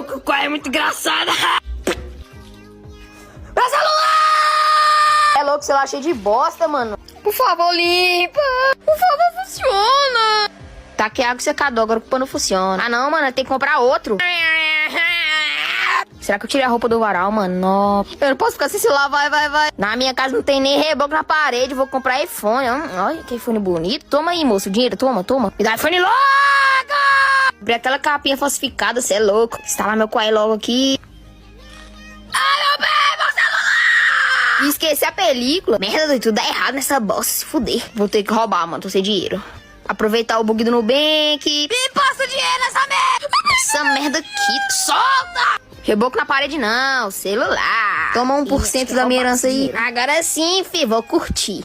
louco, qual é muito engraçada. Meu celular! É louco, celular cheio de bosta, mano. Por favor, limpa. Por favor, funciona. Tá aqui água secador, agora o pano não funciona. Ah não, mano, tem que comprar outro. Será que eu tirei a roupa do varal, mano? Não. Eu não posso ficar sem celular, vai. Na minha casa não tem nem reboco na parede, vou comprar iPhone. Olha que iPhone bonito. Toma aí, moço, o dinheiro, toma. Me dá iPhone logo! Abri aquela capinha falsificada, cê é louco. Instalar meu Quai logo aqui. Ai, meu bem, meu celular! Esqueci a película. Merda, doido, tudo dá errado nessa bosta, se fuder. Vou ter que roubar, mano, tô sem dinheiro. Aproveitar o bug do Nubank. Me passa o dinheiro nessa merda! Essa merda aqui, solta! Reboco na parede não, celular. Toma 1% da minha herança aí. Agora sim, fi, vou curtir.